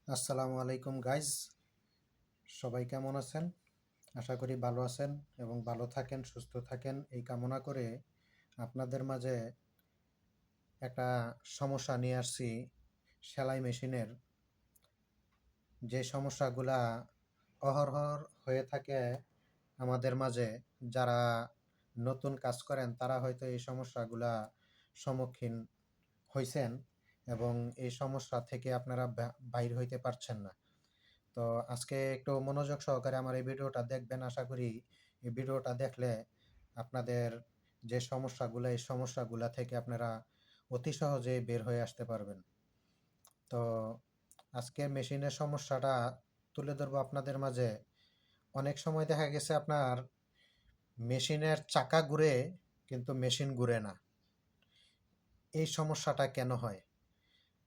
আসসালামু আলাইকুম গাইজ, সবাই কেমন আছেন? আশা করি ভালো আছেন এবং ভালো থাকেন, সুস্থ থাকেন এই কামনা করে আপনাদের মাঝে একটা সমস্যা নিয়ে আসছি। সেলাই মেশিনের যে সমস্যাগুলা অহরহ হয়ে থাকে আমাদের মাঝে, যারা নতুন কাজ করেন তারা হয়তো এই সমস্যাগুলা সম্মুখীন হয়েছেন এবং এই সমস্যা থেকে আপনারা বাইর হইতে পারছেন না। তো আজকে একটু মনোযোগ সহকারে আমার এই ভিডিওটা দেখবেন। আশা করি এই ভিডিওটা দেখলে আপনাদের যে সমস্যাগুলো, এই সমস্যাগুলা থেকে আপনারা অতি সহজেই বের হয়ে আসতে পারবেন। তো আজকে মেশিনের সমস্যাটা তুলে ধরবো আপনাদের মাঝে। অনেক সময় দেখা গেছে আপনার মেশিনের চাকা ঘুরে কিন্তু মেশিন ঘুরে না। এই সমস্যাটা কেন হয়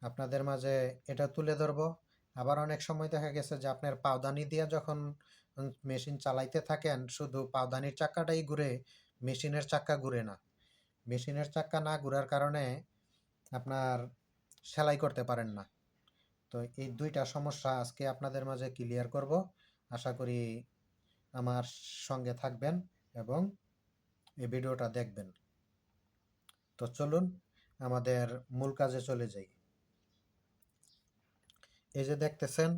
আপনাদের মাঝে এটা তুলে ধরবো। আবার অনেক সময় দেখা গেছে যে আপনার পাওদানি দিয়ে যখন মেশিন চালাইতে থাকেন, শুধু পাওদানির চাকাটাই ঘুরে, মেশিনের চাকা ঘুরে না। মেশিনের চাকা না ঘুরার কারণে আপনার সেলাই করতে পারেন না। তো এই দুইটা সমস্যা আজকে আপনাদের মাঝে ক্লিয়ার করব। আশা করি আমার সঙ্গে থাকবেন এবং এই ভিডিওটা দেখবেন। তো চলুন আমাদের মূল কাজে চলে যাই। এই যে দেখতেছেন,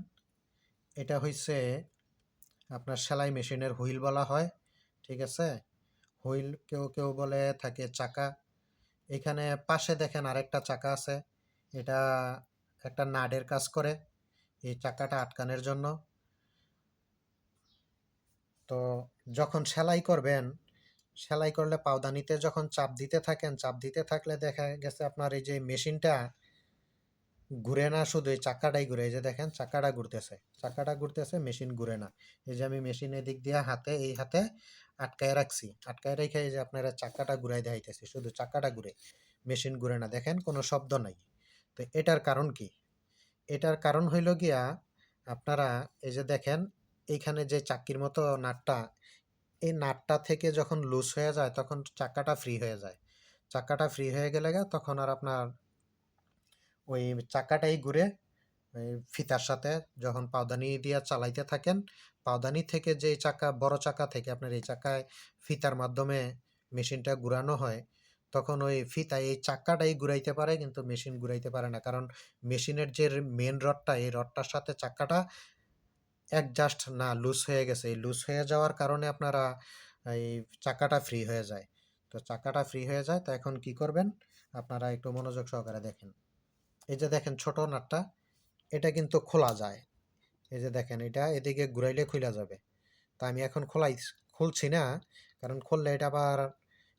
এটা হইছে আপনার সেলাই মেশিনের হুইল বলা হয়, ঠিক আছে? হুইল কেউ কেউ বলে থাকে চাকা। এখানে পাশে দেখেন আরেকটা চাকা আছে, এটা একটা নাটের কাজ করে এই চাকাটা আটকানোর জন্য। তো যখন সেলাই করবেন, সেলাই করলে পাওদানিতে যখন চাপ দিতে থাকেন, চাপ দিতে থাকলে দেখা গেছে আপনার এই যে মেশিনটা ঘুরে না, শুধু এই চাকাটাই ঘুরে। এই যে দেখেন চাকাটা ঘুরতেছে, চাকাটা ঘুরতেছে, মেশিন ঘুরে না। এই যে আমি মেশিন এদিক দিয়ে এই হাতে আটকায় রাখছি, আটকায় রেখে এই যে আপনারা চাকাটা ঘুরাই দেখাইতেছি, শুধু চাকাটা ঘুরে, মেশিন ঘুরে না। দেখেন কোনো শব্দ নাই। তো এটার কারণ কি? এটার কারণ হইল গিয়া আপনারা এই যে দেখেন এইখানে যে চাক্কির মতো নাটটা, এই নাটটা থেকে যখন লুজ হয়ে যায় তখন চাকাটা ফ্রি হয়ে যায়। চাকাটা ফ্রি হয়ে গেলে তখন আর আপনার ওই চাকাটাই ঘুরে ওই ফিতার সাথে। যখন পাওদানি দিয়ে চালাইতে থাকেন, পাওদানি থেকে যে চাকা, বড় চাকা থেকে আপনার এই চাকায় ফিতার মাধ্যমে মেশিনটা ঘুরানো হয়, তখন ওই ফিতা এই চাকাটাই ঘুরাইতে পারে কিন্তু মেশিন ঘুরাইতে পারে না। কারণ মেশিনের যে মেন রডটা, এই রডটার সাথে চাকাটা অ্যাডজাস্ট না, লুজ হয়ে গেছে। এই লুজ হয়ে যাওয়ার কারণে আপনারা এই চাকাটা ফ্রি হয়ে যায়। তো চাকাটা ফ্রি হয়ে যায়, তো এখন কি করবেন আপনারা একটু মনোযোগ সহকারে দেখেন। এই যে দেখেন ছোট নাটটা, এটা কিন্তু খোলা যায়। এই যে দেখেন এটা এদিকে ঘুরাইলে খুলে যাবে। তা আমি এখন খুলছি না, কারণ খুললে এটা আবার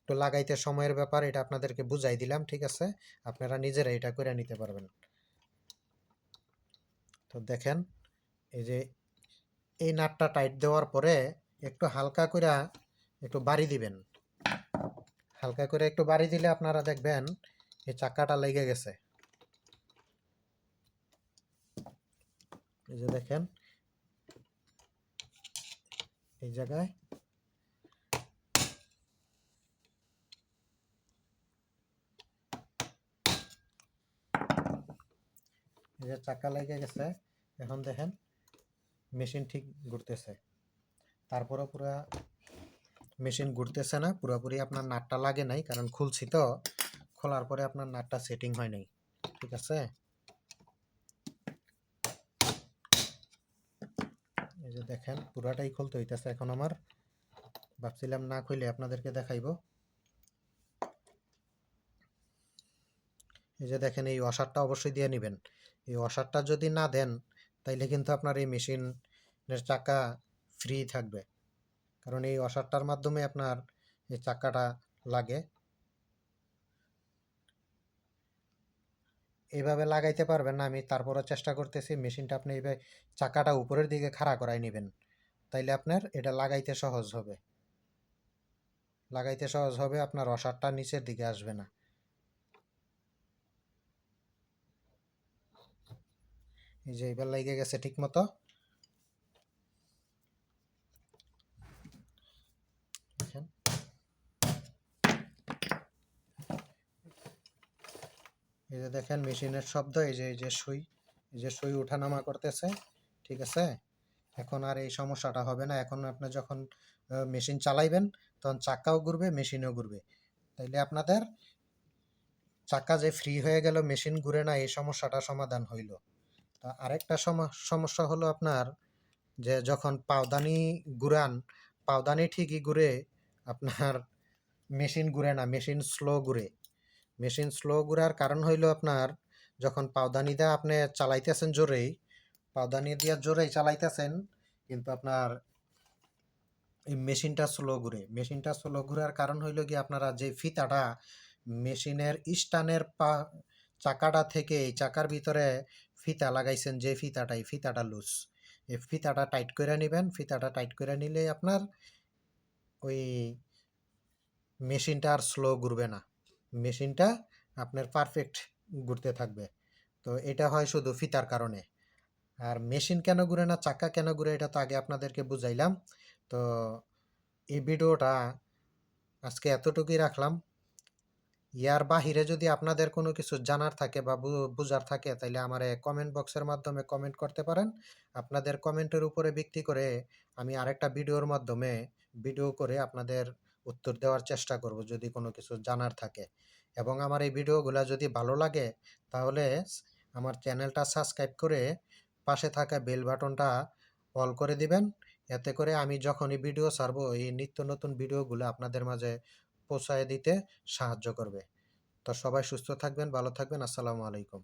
একটু লাগাইতে সময়ের ব্যাপার। এটা আপনাদেরকে বুঝাই দিলাম, ঠিক আছে? আপনারা নিজেরা এটা করে নিতে পারবেন। তো দেখেন এই যে এই নাটটা টাইট দেওয়ার পরে একটু হালকা করে একটু বাড়ি দিবেন। হালকা করে একটু বাড়ি দিলে আপনারা দেখবেন এই চাকাটা লেগে গেছে। এই যে দেখেন এই জায়গায় এই যে চাকা লেগে গেছে। এখন দেখেন মেশিন ঠিক ঘুরতেছে, তারপরে পুরো মেশিন ঘুরতেছে না, পুরোপুরি আপনার নাটটা লাগে নাই, কারণ খুলছি তো, খোলার পরে আপনার নাটটা সেটিং হয় নাই, ঠিক আছে? এই যে দেখেন পুরাটাই খুলতে হইতেছে এখন আমার। ভাবছিলাম না খুলে আপনাদেরকে দেখাইবো। এই যে দেখেন এই ওয়াশারটা অবশ্যই দিয়ে নেবেন। এই ওয়াশারটা যদি না দেন তাইলে কিন্তু আপনার এই মেশিনের চাকা ফ্রি থাকবে, কারণ এই ওয়াশারটার মাধ্যমে আপনার এই চাকাটা লাগে। এইভাবে লাগাইতে পারবেন না, আমি তারপরও চেষ্টা করতেছি। মেশিনটা আপনি এইভাবে চাকাটা উপরের দিকে খাড়া করাই নেবেন, তাইলে আপনার এটা লাগাইতে সহজ হবে। লাগাইতে সহজ হবে, আপনার ওয়াশারটা নিচের দিকে আসবে না। এই যে এবার লেগে গেছে ঠিক মতো। দেখেন এই যে দেখেন মেশিনের শব্দ, এই যে সুই, এই যে সুই ওঠানামা করতেছে, ঠিক আছে? এখন আর এই সমস্যাটা হবে না। এখন আপনি যখন মেশিন চালাইবেন তখন চাক্কাও ঘুরবে, মেশিনও ঘুরবে। তাইলে আপনাদের চাক্কা যে ফ্রি হয়ে গেল, মেশিন ঘুরে না, এই সমস্যাটা সমাধান হইল। তো আরেকটা সমস্যা হলো আপনার যে যখন পাওদানি ঘুরান, পাওদানি ঠিকই ঘুরে, আপনার মেশিন ঘুরে না, মেশিন স্লো ঘুরে। মেশিন স্লো ঘুরার কারণ হইল আপনার যখন পাওদানি দিয়ে আপনি চালাইতেছেন জোরেই, পাওদানি দিয়ে জোরেই চালাইতেছেন, কিন্তু আপনার এই মেশিনটা স্লো ঘুরে। মেশিনটা স্লো ঘুরার কারণ হইল কি, আপনারা যে ফিতাটা মেশিনের স্টানের চাকাটা থেকে এই চাকার ভিতরে ফিতা লাগাইছেন, যে ফিতাটা, এই ফিতাটা লুজ। এই ফিতাটা টাইট করে নেবেন। ফিতাটা টাইট করে নিলে আপনার ওই মেশিনটা আর স্লো ঘুরবে না। মেশিনটা আপনার পারফেক্ট ঘুরতে থাকবে। তো এটা হয় শুধু ফিতার কারণে। আর মেশিন কেন ঘুরে না, চাকা কেন ঘুরে, এটা তো আগে আপনাদেরকে বুঝাইলাম। তো এই ভিডিওটা আজকে এতটুকুই রাখলাম। ইয়ার বাহিরে যদি আপনাদের কোনো কিছু জানার থাকে বা বুঝার থাকে, তাইলে আমারে কমেন্ট বক্সের মাধ্যমে কমেন্ট করতে পারেন। আপনাদের কমেন্টের উপরে ভিত্তি করে আমি আরেকটা ভিডিওর মাধ্যমে ভিডিও করে আপনাদের উত্তর দেওয়ার চেষ্টা করব যদি কোনো কিছু জানার থাকে। এবং আমার এই ভিডিওগুলা যদি ভালো লাগে, তাহলে আমার চ্যানেলটা সাবস্ক্রাইব করে পাশে থাকা বেল বাটনটা অল করে দিবেন। এতে করে আমি যখনই ভিডিও ছাড়বো, এই নিত্য নতুন ভিডিওগুলো আপনাদের মাঝে পৌঁছায় দিতে সাহায্য করবে। তো সবাই সুস্থ থাকবেন, ভালো থাকবেন। আসসালামু আলাইকুম।